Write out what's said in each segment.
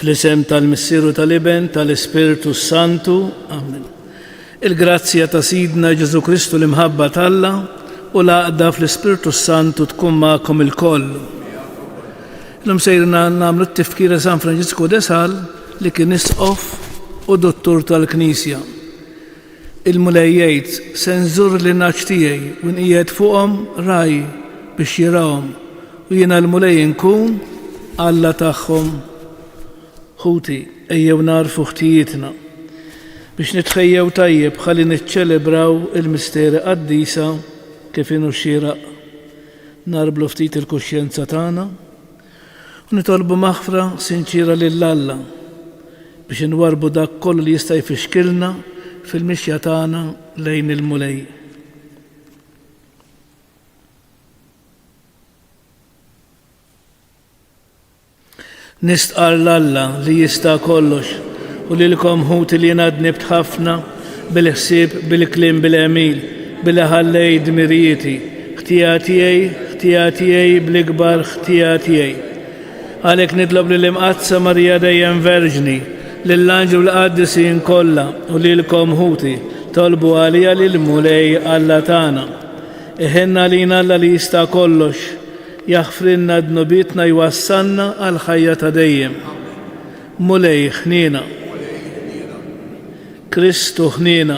Fl-isem tal-Missieru tal-Iben tal-Ispiritu Santu. Amen. Il-grazzja ta' Sidna Ġesu Kristu l-imħabba talla u l-għaqda fl-Ispiritu Santu tkun ma'kom il-koll. L-lum sejrna namlu t-tifkira San Franġisku de Sal li kien isqof u dottur tal-Knisja. Il-mulejjejt senżur li naċtijaj u nqiegħed fuqhom raj biex jirawhom u jiena l-mulej nkun Alla tagħhom ħuti ejjew narfu ħtijietna biex nitħejjew tajjeb ħalli niċċelebraw il-misteri qaddisa kif inhu xieraq narblu ftit il-kuxjenza tagħna u nitolbu maħfra sinċira lill-Alla biex inwarbu dak kollu li jista' jfixkilna fil-mixja tagħna lejn il-mulej. Nistqar l-Alla li jista' kollox u lilkom ħuti li ngħadnibt ħafna bil-ħsieb, bil-kliem, bil-għemil, bil-ħallej dmirijieti, ħtijatijaj bl-ikbar ħtijatijaj. Għalhekk nitlob lill-imqazza Marija dejjem Verġni, lill-anġlu l-qaddisin kollha u lilkom ħuti tolbu għalija lill-mulej Alla tagħna. Iħenna lina Alla li jista' kollox jaħfrinna dnubitna jwassalna għal ħajja ta' dejjem. Mulej ħnina, Kristu ħnina,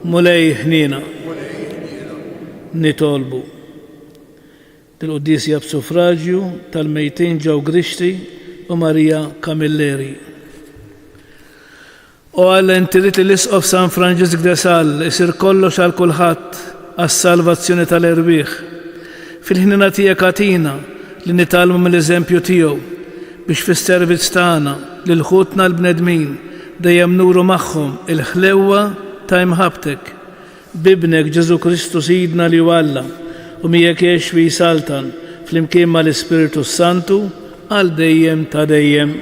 mulej ħnina, nitolbu. Dil-Quddisja b'suffraġġju tal-mejtin ġew Grixti u Marija Kamilleri. U Alla inti rid l-isqof San Franġisk de Sal isir kollox għal kulħadd għas-salvazzjoni tal-erbieħ. Fil-ħnina tiegħek għatina li nitalmu mill-eżempju tiegħu biex fis-servizz tagħna lil ħutna l-bnedmin dejjem nuru magħhom il-ħlewwa ta' imħabtek bibnek Ġesu Kristu Sidna li hu Alla u miegħek jgħix fi Saltan flimkien mal-Ispiritu Santu għal dejjem ta' dejjem.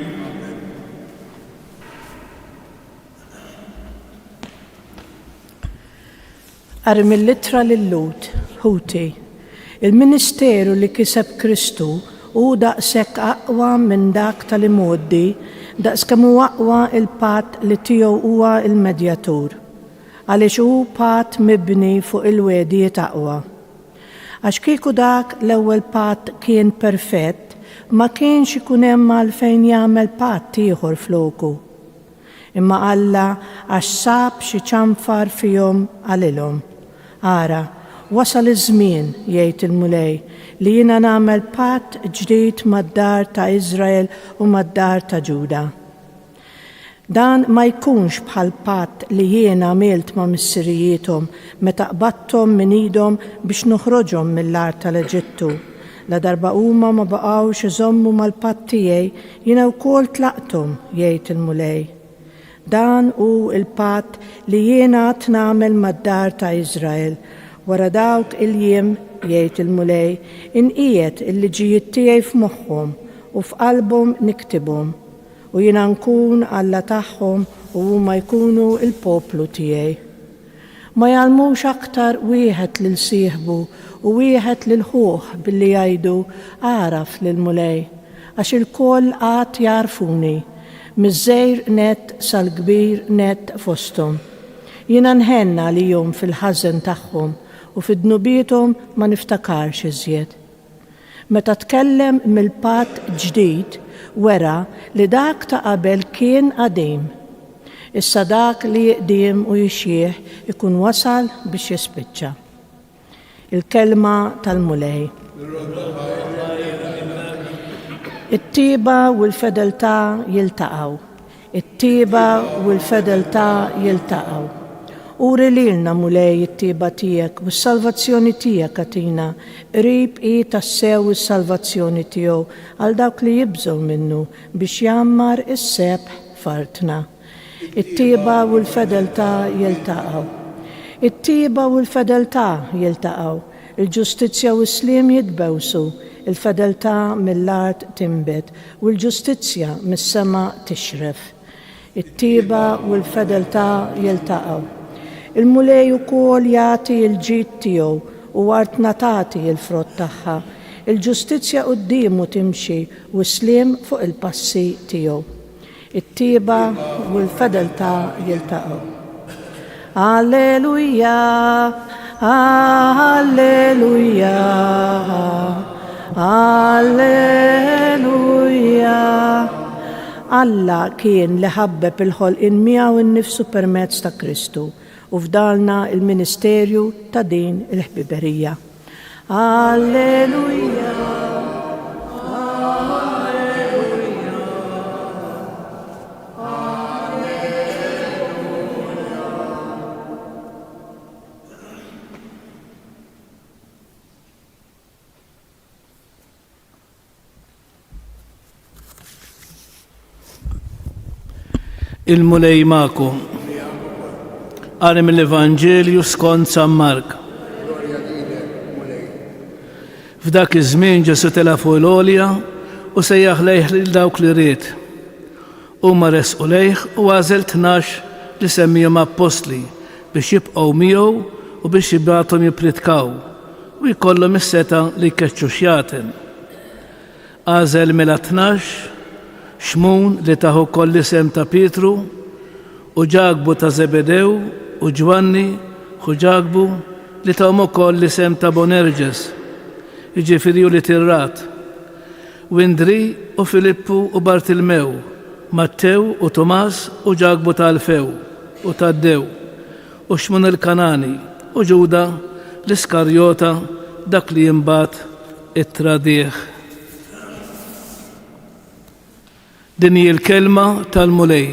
Qari mill-ittra lil-Lut, ħuti. Il-ministeru li kiseb Kristu u daqshekk aqwa minn dak tal-imoddi, daqskemm huwa aqwa il-patt li tiegħu huwa il-medjatur, għaliex hu patt mibni fuq il-wedijiet aqwa. Għax kieku dak l-ewwel patt kien perfett, ma kienx ikun hemm għalfejn jagħmel patt ieħor floku. Imma Alla għax sab xi ċanfar fihom għalilhom. Ara, wasal iż-żmien, jgħid il-mulej, li jiena nagħmel patt ġdid mad-dar ta' Iżrael u mad-dar ta' Ġuda. Dan ma jkunx bħal patt li jiena għamilt ma' missirijiethom meta qbadthom minn idhom biex noħroġhom mill-art tal-Eġittu. La darba huma ma baqgħux iżommu mal-patt tiegħi, jiena wkoll tlaqthom, jgħid il-mulej. Dan hu il-patt li jiena qed nagħmel mad-dar ta' Iżrael. Wara dawk il-jiem, jgħid il-mulej, inqiegħed il-liġijiet tiegħi f'moħħhom u f'qalbhom niktibhom u jiena nkun Alla tagħhom u huma jkunu l-poplu tiegħi. Ma jgħalmux aktar wieħed lil sieħbu u wieħed lil ħuh billi jgħidu għaraf lill-mulej għax il-koll qatt jarfuni miż-żgħir nett sal-kbir nett fosthom. Jiena nħenna lihom fil-ħażen tagħhom u fid-dnubietom ma niftakarx iżjed. Meta tkellem mill-patt ġdid, wera li dak ta' qabel kien qadim. Issa dak li jiqdiem u jixjieħ ikun wasal biex jispiċċa. Il-kelma tal-mulej. It-tieba u l-fedeltà jiltaqgħu. It-tieba u l-fedeltà jiltaqgħu. Uri lilna mulej it-tieba tiegħek u s-salvazzjoni tiegħek għatina, qrib hi tassew is-salvazzjoni tiegħu għal dawk li jibżgħu minnu biex jammar is-sebħ fartna. It-tieba u l-fedeltà jiltaqgħu. It-tieba u l-fedeltà jiltaqgħu. Il-ġustizzja u s-sliem jitbewsu, il-fedeltà mill-art timbet u l-ġustizzja mis-sema tixref. It-tieba u l-fedeltà jiltaqgħu. Il-mulej ukoll jagħti l-ġid tiegħu u wart natati l-frott tagħha. il-ġustizzja quddiemu timxi u slim fuq il-passi tiegħu. It-tieba u l-fedeltà jiltaqgħu. Alleluja, alleluja, alleluja. Alla kien li ħabbeb il-ħolqien miegħu innifsu permezz ta' Kristu u fdalna il-ministerju ta' din il-ħbiberija. Alleluja. Il-mulej ma'kom. Qari mill-Evanġelju skont San Mark. F'dak iż-żmien Ġesu tela' fuq l-għolja u sejjaħ lejh lil dawk li ried. Huma resqu lejh u għażel 12 li semmihom apostli biex jibqgħu miegħu u biex jibgħathom jippritkaw u jkollhom is-seta li jkeċċu xjaten. Għażel mill-12 Xmun li taħu koll isem ta' Pietru u Ġagbu ta' Zebedew u Ġwanni u Ġagbu li taħu koll isem ta' Bonerġes, jiġifieri li Tirrat, u Indri u Filippu u Bartilmew, Mattew u Tomas u Ġagbu ta' Alfew u Taddew u Xmun il-Kanani u Ġuda l-Iskarjota dak li jimbat it-tradieħ. Din hi l-kelma tal-mulej.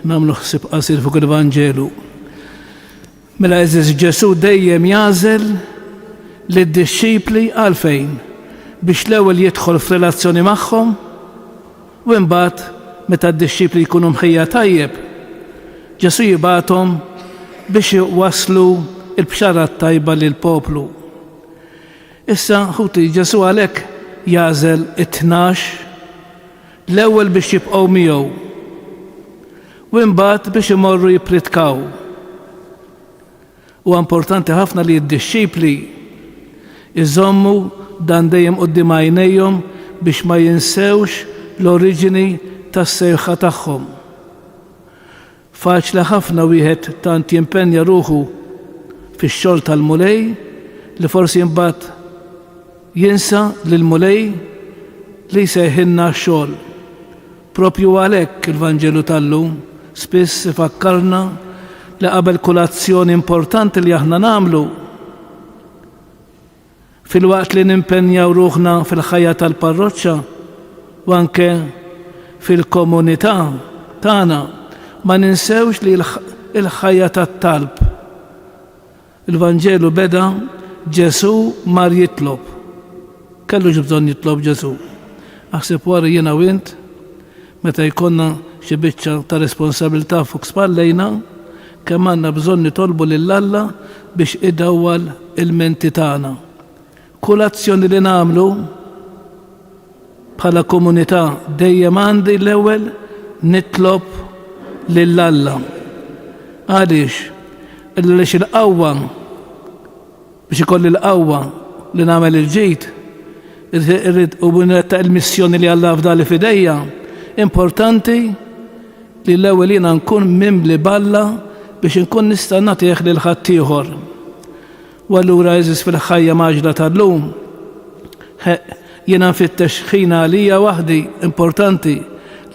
Nagħmlu ħsieb qasir fuq il-Vanġelu. Mela eżiż Ġesu dejjem jagħżel lid-dixxipli għalfejn biex l-ewwel jidħol f'relazzjoni magħhom u mbagħad meta d-dixxipli jkunu mħejja tajjeb, Ġesu jibgħathom biex waslu l-bxara tajba lil poplu. Issa ħuti Ġesu għalhekk jażel it-12 l-ewwel biex jibqgħu miegħu u mbagħad biex imorru jippritkaw. Huwa importanti ħafna li d-dixxipli iżommu dan dejjem quddiem għajnejhom biex ma jinsewx l-oriġini tas-sejħa tagħhom. Faċli ħafna wieħed tant jimpenja ruħu fix-xogħol tal-mulej li forsi mbagħad jinsa lill-mulej li jsejħilna x-xogħol. Propju għalhekk il-Vanġelu tal-lum spiss ifakkarna li qabel kolazzjoni importanti li aħna nagħmlu fil-waqt li nimpenjaw ruħna fil-ħajja tal-parroċċa u anke fil-komunità tagħna ma ninsewx li l-ħajja tat-talb. Il-Vanġelu beda Ġesu mar jitlob. Kellu bżonn jitlob Ġesu. Aħseb wara jiena u int meta jkollna xi biċċa ta' responsabilità fuq spallejna kemm għandna bżonn nitolbu lill-Alla biex idawwal il-menti tagħna. Kull azzjoni li nagħmlu bħala komunità dejjem għandi l-ewwel nitlob lill-Alla. Għaliex? Għaliex il-qawwa biex ikolli l-qawwa li nagħmel il-ġid irrid u ta' il-missjoni li Alla fdali fidejja, importanti li l-ewwel jiena nkun mimli balla biex inkun nista' nagħtih lil ħadd ieħor. U allura eżis fil-ħajja maġla tal-lum jiena nfittex ħin għalija waħdi, importanti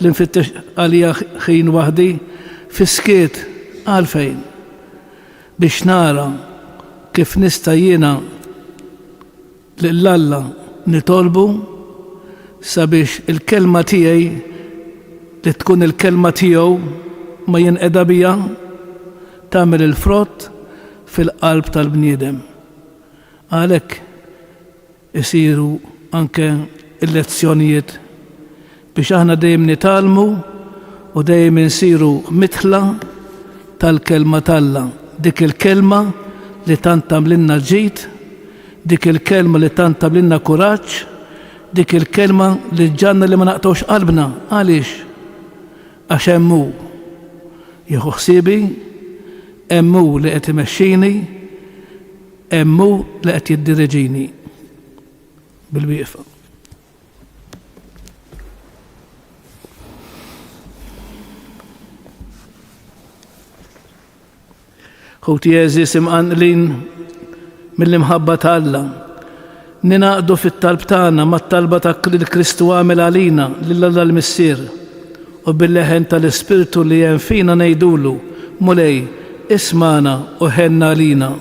li nfittex għalija ħin waħdi fi-skiet għalfejn biex nara kif nista' jiena lill-Alla nitolbu sabiex il-kelma tiegħi li tkun il-kelma tiegħu ma jinqeda biha tagħmel il-frott fil-qalb tal-bniedem. Għalhekk isiru anke il-lezzjonijiet biex aħna dejjem nitalmu u dejjem insiru mitħla tal-kelma talla. Dik il-kelma li tant tagħmlilna ġid, dik il-kelma li tant tagħmlilna kuraġġ, dik il-kelma li ġanna li ma naqtgħux qalbna. Għaliex? Għax hemm hu jieħu ħsiebi, hemm hu li qed imexxini, emmu li qed jiddireġini bil-wieqfa. Ħuti jeżis imqanqlin mill-imħabba ta' Alla, ninaqdu fit-talb tagħna mat-talba ta' Kristu għamel għalina lill-Alla l-Missier u bil-leħen tal-Ispirtu li hemm fina ngħidulu mulej ismana u ħenna għalina.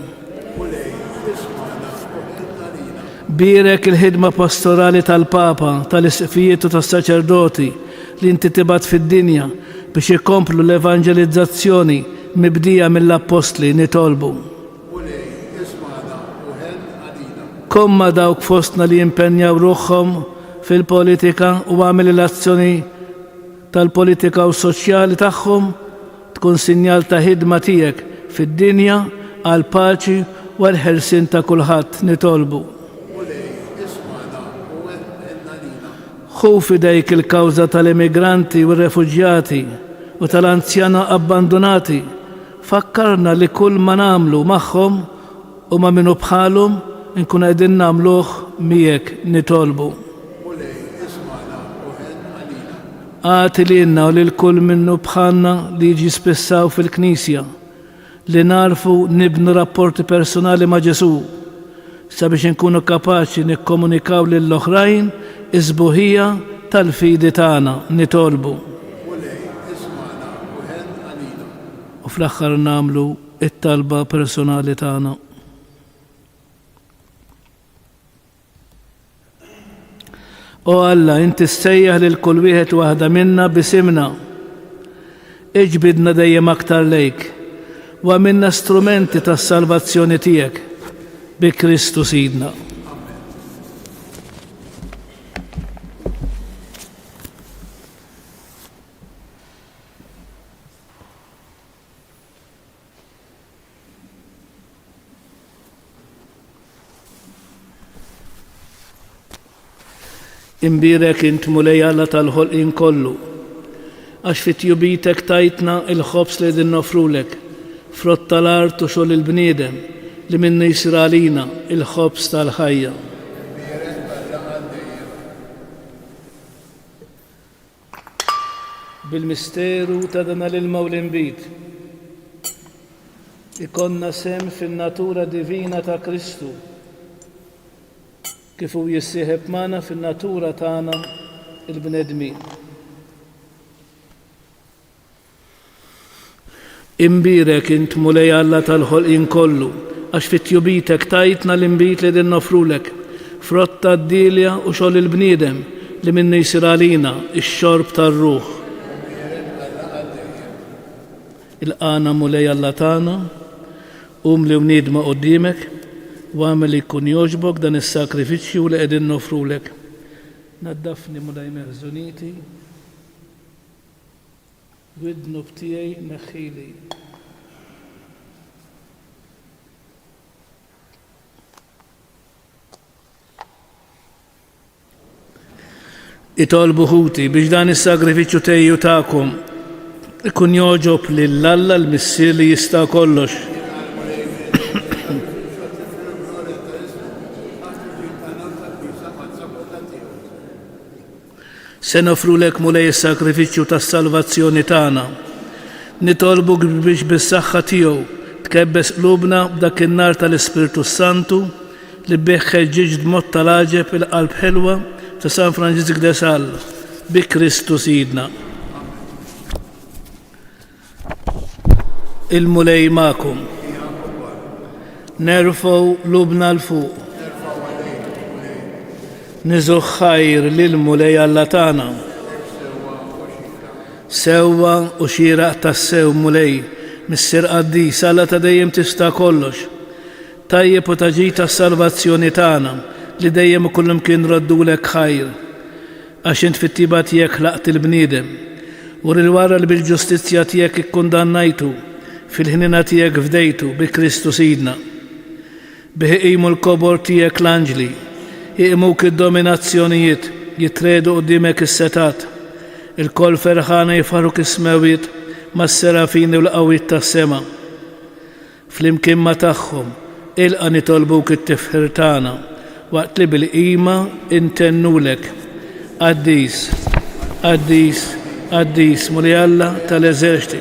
Birek il-ħidma pastorali tal-Papa, tal-isqifijiet u tas-saċerdoti li inti tibgħat fid-dinja biex ikomplu l-evanġelizzazzjoni mibdija mill-Apostli nitolbu. Komma dawk fostna li jimpenjaw ruħhom fil-politika u għamil l-azzjoni tal-politika u soċjali tagħhom tkun sinjal ta' ħidma tiegħek fid-dinja għal paċi u għal ħelsien ta' kulħadd nitolbu. Ħu fidejk il-kawża tal-immigranti u r-refuġjati u tal-anzjana abbandonati, fakkarna li kull ma nagħmlu magħhom u ma minnu bħalhom nkun qegħdin nagħmluh miegħek nitolbu. Għati lilna u lil kull minnu bħalna li jiġi spissaw fil-Knisja li narfu nibnu rapporti personali ma' Ġesu sabiex nkunu kapaċi nikkomunikaw lill-oħrajn iż-sbuħija tal-fidi tagħna nitolbu. U fl-aħħar nagħmlu it-talba personali tagħna. O Alla, inti ssejjaħ lil kull wieħed waħda minna bisimna. Iġbidna dejjem aktar lejk u għamilna strumenti tas-salvazzjoni tiegħek bi Kristu Sidna. Imbirek int mulej Alla tal-ħolqien kollu, għax fit-tjubitek tajtna il-ħobs li din nofrulek, frott tal-art u xogħol il-bniedem li minnu jsir għalina il-ħobs tal-ħajja. Bil-misteru ta' dan l-ilma u l-inbit ikonna sem fin-natura divina ta' Kristu kif hu jissieħeb magħna fin-natura tagħna il-bnedmin. Imbirek int mulej Alla tal-ħolqien kollu, għax fit-tjubitek tajtna l-inbit li din nofrulek, frott tad-dilja u xogħol il-bniedem li minnu jsir għalina ix-xorb tar-ruħ. Il-qana mulej Alla tagħna, li wniedma quddiemek u għamel li jkun jogħġbok dan is-sakrifiċċju li qegħdin nofrulek. Naddafni mulej meħżuniti, widnub tiegħi neħħili. Itolbu ħuti biex dan is-sagrifiċċju tejju tagħkom ikun jogħġob lill-Alla l-Missier li jista' kollox. Se nofrulek mulej is-sagrifiċċju tas-salvazzjoni tagħna. Nitolbuk biex bis-saħħa tiegħu tkebbes qlubna b'dak in-nar tal-Ispirtu Santu li bih ħeġġiġ b'mod tal-għaġeb il-qalb ħelwa ta' San Franġisk de Sales bi Kristu Sidna. Il-mulej magħkom. Nerfgħu qlubna l-fuq. Niżuh ħajr lil-mulej Alla tagħna. Sewwa u xieraq tas-sew mulej Missier Qaddis Alla ta' dejjem tista' kollox. Tajjeb u taġi tas-salvazzjoni tagħna li dejjem ukoll imkien raddulek ħajr għax int fit-tiba tiegħek ħlaqt il-bniedem u wara li bil-ġustizzja tiegħek ikkundannajtu fil-ħnina tiegħek fdejtu bi Kristu Sidna. Bih iqimu l-kobor tiegħek l-anġli, iqimuk id-dominazzjonijiet, jitredu qudiemek is-setat, il-koll ferħana jfarruk is-smewiet mas-serafini u l-qawwiet tas-sema. Flimkien ma' tagħhom ilqa nitolbuk it-tifħir tagħna waqt li bil-qima intennulek. Qaddis Mulej Alla tal-eżerċiti,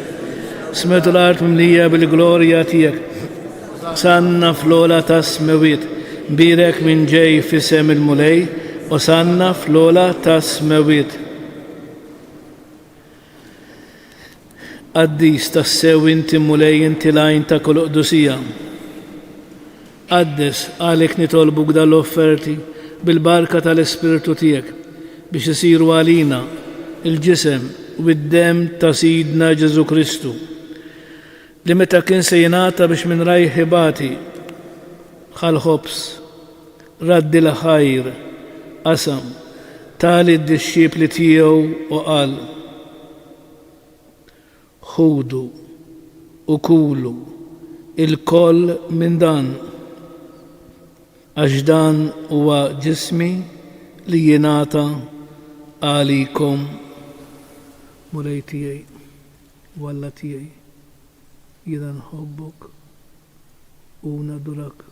smetu l-art mimlija bil-glorja tiegħek. Sanna fl-ola tas-smewiet, birek minn ġej f'isem il-Mulej, u sanna fl-ola tas-smewiet. Qaddis tassew inti Mulej inti lajn ta' kull qdusija. Qaddes għalek nitolbuk dal-offerti bil-barka tal-Ispiritu tiegħek biex isiru għalina il-ġisem u d-dem ta' Sidna Ġesu Kristu li meta kien se jingħata biex minn rajħibati bħal-ħobs raddi l-ħajr qasam tali d-disċipli tiegħu u qal ħudu u kulu il-koll minn dan għax dan huwa ġismi li jingħata għalikom. Mulej tiegħi u Alla tiegħi jiena nħobbok u nadurak.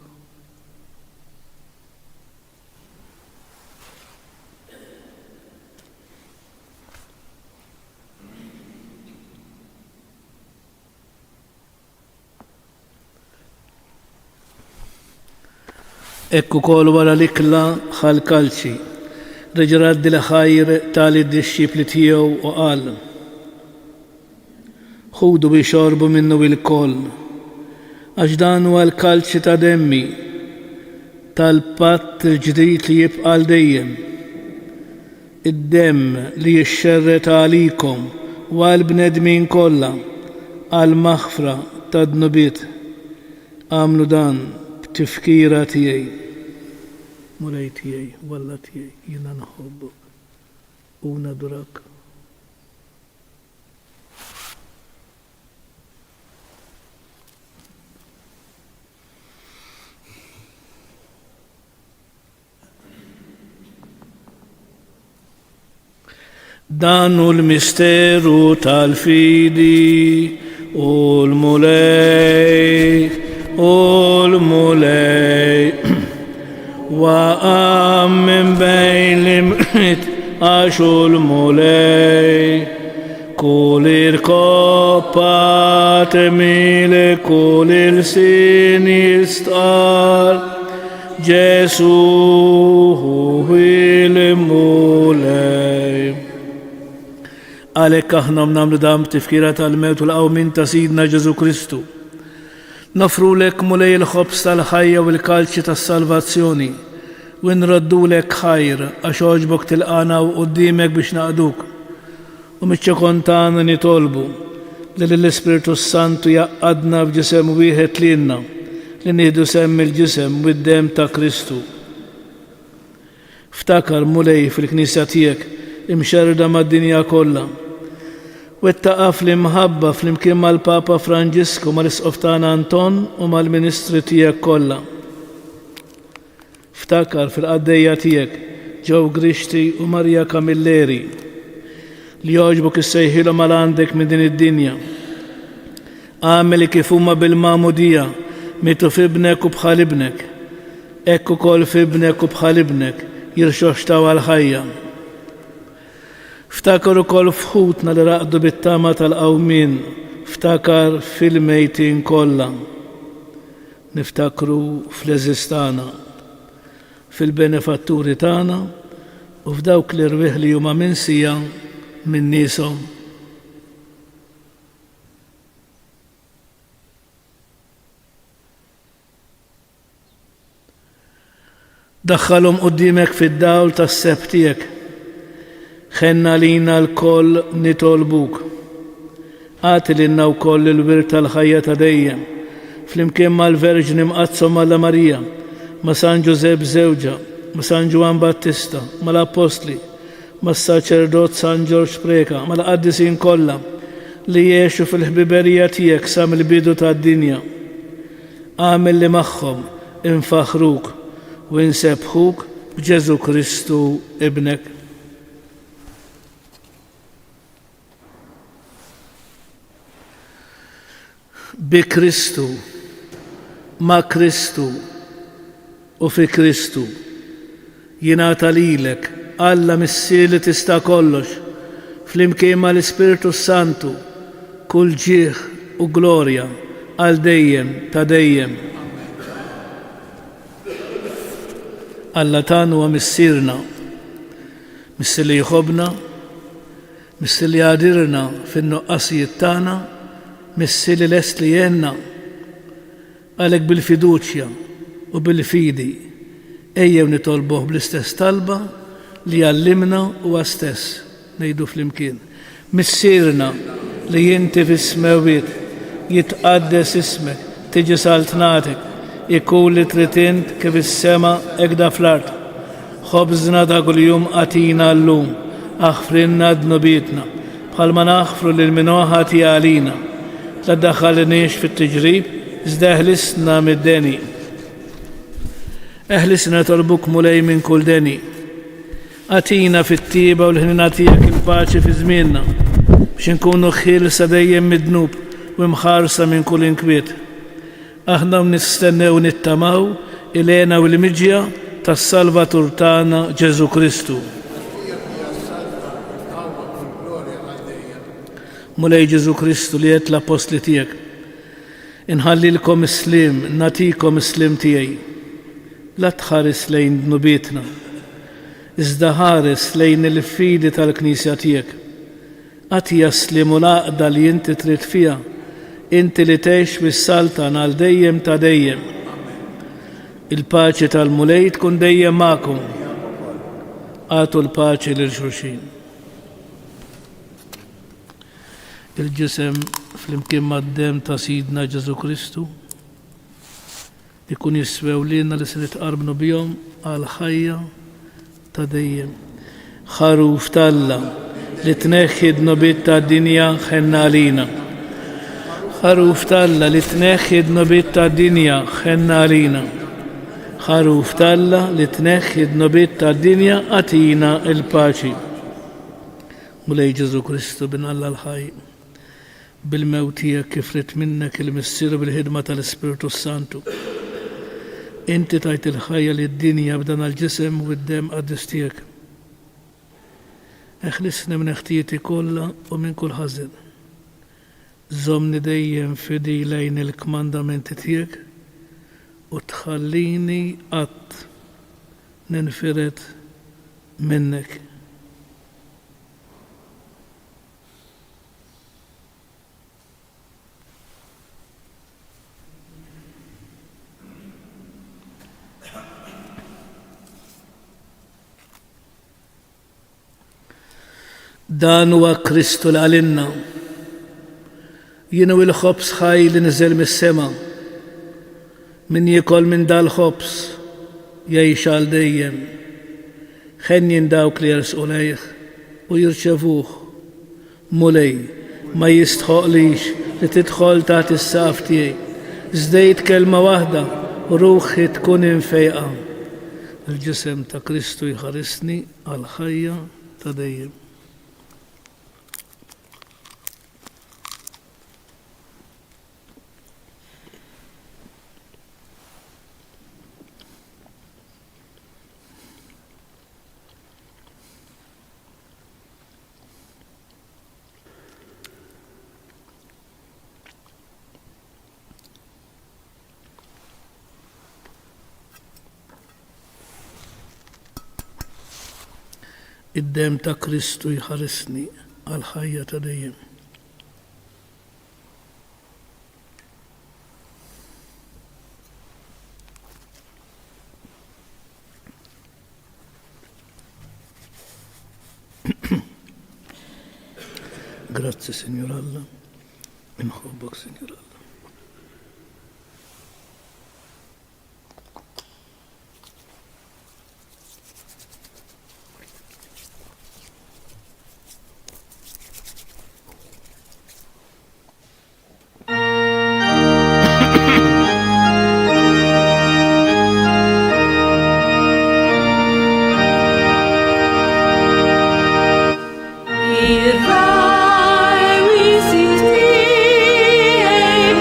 Ekku kol wara l-ikla ħal-kalċi, reġraddi l-ħajr tal-disċipli tiegħu u qal ħudu biex xorbu minnu il-koll, għax dan huwa l-kalċi ta' demmi tal-patt il-ġdid li jibqa' dejjem. Id-demm li jixxerret għalikom u għall-bnedmin kollha għall-maħfra tad-dnubiet. Għamlu dan b'tifkira tiegħi. Mulej tiegħi u Alla tiegħi jiena nħobbok u nadurak. Dan hu l-misteru tal-fidi u l-mulej wa min bejn l-imrit għaxu l-mulej kull koppa temile kull sin jistar Ġesu hu il-mulej. Għalhekk aħna nagħmlu dam tifkira tal-mewt u l-qawmin ta' Sidna Ġesu Kristu. Nofrulek Mulej il-ħobs tal-ħajja u l-kalċi tas-salvazzjoni u nraddulek ħajr għax oġbok tilqana u qudiemek biex naqduk u miċ-ċekon tagħna nitolbu li l-Ispiritu Santu jaqqadna b'ġisem wieħed lilna li nieħdu semm il-ġisem u d-dem ta' Kristu. Ftakar Mulej fil-Knisja tiegħek imxerda mad-dinja kollha. Wettaqa fl-imħabba fl-imkien mal-Papa Franġisku mal-Isqof tagħna Anton u mal-Ministri tiegħek kollha. Ftakar fil-qaddejja tiegħek Joe Grixti u Marja Camilleri li jogħġbok issejħilhom għal għandek minn din id-dinja. Għamel kif huma bil-Magħmudija mitu f'ibnek u bħal ibnek. Hekk ukoll f'ibnek u bħal ibnek jirxoxtaw għal-ħajja. Ftakar ukoll fħutna li raqdu bit-tama tal-qawmin, ftakar fil-mejtin kollha. Niftakru fl-eżistana, fil-benefatturi tagħna u f'dawk li rwieħ li huma minsija minn nieshom. Daħħalhom quddiemek fid-dawl tas-seb tiegħek. Ħenna lina l-koll nitolbuk. Għati lilna wkoll il-wirt tal-ħajja ta' dejjem, flimkien mal-Verġni mqazzom Malla Marija, ma' San Ġusepp żewġa, ma' San Ġwan Battista, mal-Apostli, mas-Saċerdot San Ġorġ Preka, mal-qaddisin kollha li jgħixu fil-ħbiberija tiegħek sa mill-bidu tad-dinja. Għamel li magħhom infaħruk u insebħuk b'Ġesu Kristu ibnek. Bi Kristu ma' Kristu u fi Kristu jingħata lilek Alla missier li tista' kollox flimkien mal-Ispiritu Santu kull ġieħ u glorja għal dejjem ta' dejjem. Alla tagħna huwa missierna, missier li jħobbna, missier li għadirna fin-nuqqasijiet tagħna, missier li lest li jenna. Għalhekk bil-fiduċja u bil-fidi ejjew nitolbuh bl-istess talba li għallimna huwa stess ngħidu flimkien. Missierna li inti fis-smawiet jitqaddes ismek, tiġi saltnatek, ikun li trid int kif is-sema hekk da fl-ard. Ħobżna ta' kuljum għatina llum, aħfrinna dnubietna bħalma naħfru lil min ħati għalina. La ddaħħalniex fit-tiġrib, iżda eħlisna mid-deni. Eħlisna tolbuk mulej minn kull deni. Għatina fit-tiba u l-ħnina tiegħek il-paċi fi żmienna biex inkunu ħielsa dejjem mid-dnub u mħarsa minn kull inkwiet. Aħna nistennew nittamaw ilena u l-miġja tas-Salvatur tagħna Ġesu Kristu. Mulej Ġesu Kristu li qed l-apostli tiegħek. Inħallilkom islim, natikom islim tiegħi. La tħares lejn dnubietna, iżda ħares lejn il-fidi tal-Knisja tiegħek. Għati jaslim u l-għaqda li inti trid fiha, inti li tgħix bis-saltan għal dejjem ta' dejjem. Il-paċi tal-mulej tkun dejjem magħkom. Għatu l-paċi lil xulxin. Il-ġisem flimkien mad-dem ta' Sidna Ġesu Kristu ikun jiswew lilna li se nitqarbnu bihom għal ħajja ta' dejjem. Ħaruf talla li tneħħi d-nobiet ta' dinja ħenna għalina. Ħaruf talla li tneħħi d-nobiet ta' dinja ħenna għalina. Ħaruf talla li tneħħi d-nobiet ta' dinja għatina il-paċi. Mulej Ġesu Kristu bin Alla l-ħaj. Bil-mewt tiegħek kif rid minnek il-missier bil-ħidma tal-Ispiritu Santu. Inti tajt il-ħajja li d-dinja b'dan għal-ġisem u d-dem qaddis tiegħek. Eħlisni minn ħtijieti kollha u minn kull ħażin. Żommni dejjem fidi lejn il-kmandamenti tiegħek u tħallini qatt ninfiret minnek. Dan huwa Kristu li għalinna. Jienu il-ħobs ħaj li niżel mis-sema. Min jikol minn dal-ħobs jgħix għal dejjem. Ħenjin dawk li jersqu lejh u jirċevuh. Mulej ma jistħoqlix li tidħol taħt is-saqaf tiegħi. Żdejt kelma waħda u ruħi tkun infejqa. Il-ġisem ta' Kristu jħarisni għal ħajja ta' dejjem. Id-dem ta' Kristu jħarisni għal ħajja ta' dejjem. Grazie, Signor Alla. Inħobbok, Signor Alla. If I receive thee,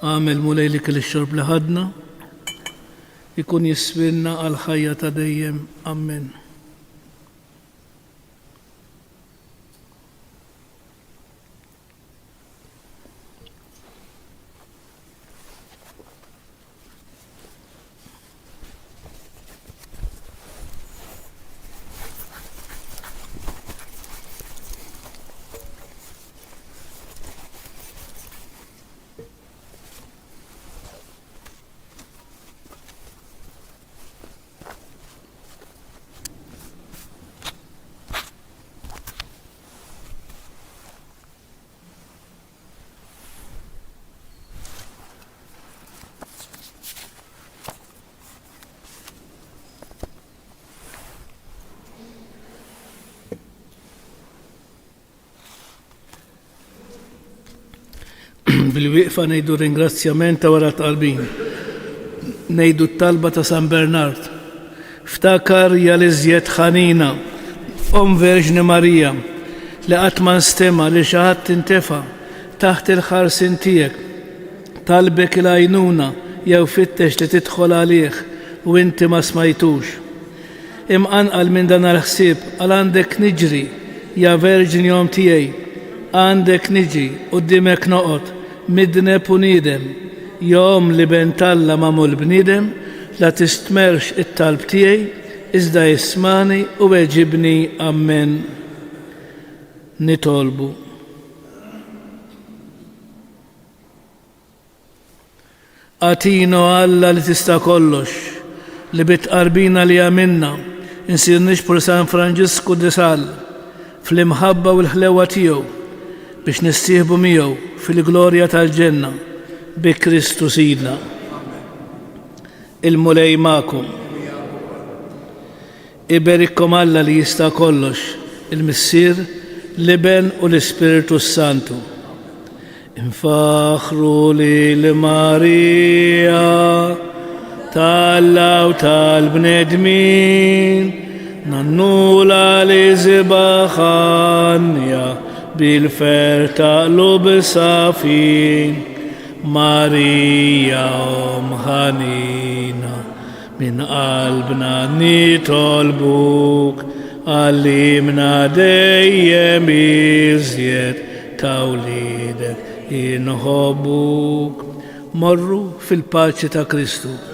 għamel mulej li kell ix-xorb li ħadna, ikun jiswilna għal ħajja ta' dejjem. Amen. Bil-wieqfa ngħidu ringrazzjament ta' wara qalbin. Ngħidu t-talba ta' San Bernard. Ftakar ja l-iżjed ħanina, Verġni Marija, li qatt ma nstema li xi ħadd tintefa' taħt il-ħarsin tiegħek. Talbek il-għajnuna jew fittex li tidħol għalih u inti ma smajtux. Imqanqal minn dan il-ħsieb għal għandek niġri, ja Verġni jom tiegħi, għandek niġi qudiemek noqgħod midneb u niedem, jom li bentalla mamul bniedem, la tistmerx it-talb tiegħi, iżda jismani u weġibni. Amen. Nitolbu. Għatino Alla li tista' kollox, li bitqarbina li għamilna, insir nixpur San Franġisku de Sal, fl-imħabba u l-ħlewa tiegħu, biex nistieħbu miegħu fil-glorja tal-ġenna bi Kristu Sidna. Il-mulej magħkom. Iberikkom Alla li jista' kollox, il-Missier, l-Iben u l-Ispiritu Santu. Infaħru lil Marija tal-Alla u tal-bnedmin, nannula li zibaħanja bil-fer taqlub safin. Marija ħanina min qalbna nitolbuk, għallimna dejjem iżjed tawlidek inħobbuk. Morru fil-paċi ta' Kristu.